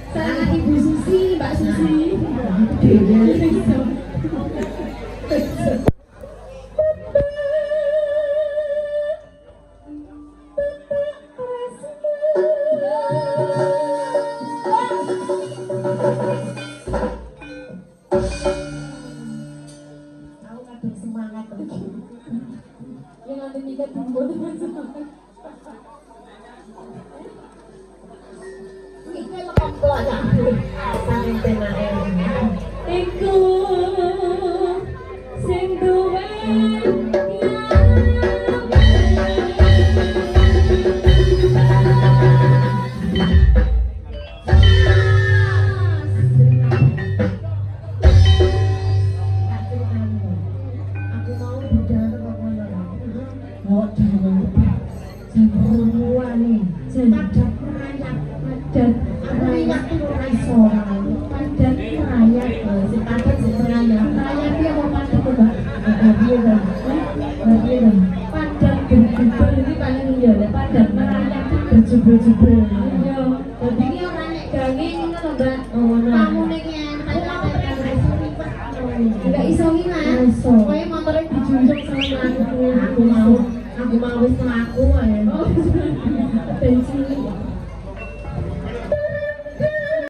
Sangat Ibu Susi, Mbak Susi. Aku kadang semangat lagi. Yang nanti mikir timbul semangat. Ini lekoklok ya. Saking penake. Iku sing duwe jebol-jebol. Iya. Dadi iki ora nek gange ngono lho, Mbak. Kamu nek yen kaya iso lipat. Enggak iso ngilang. Kowe motore dijunjung sama aku mau wis mlaku ae. Bensin.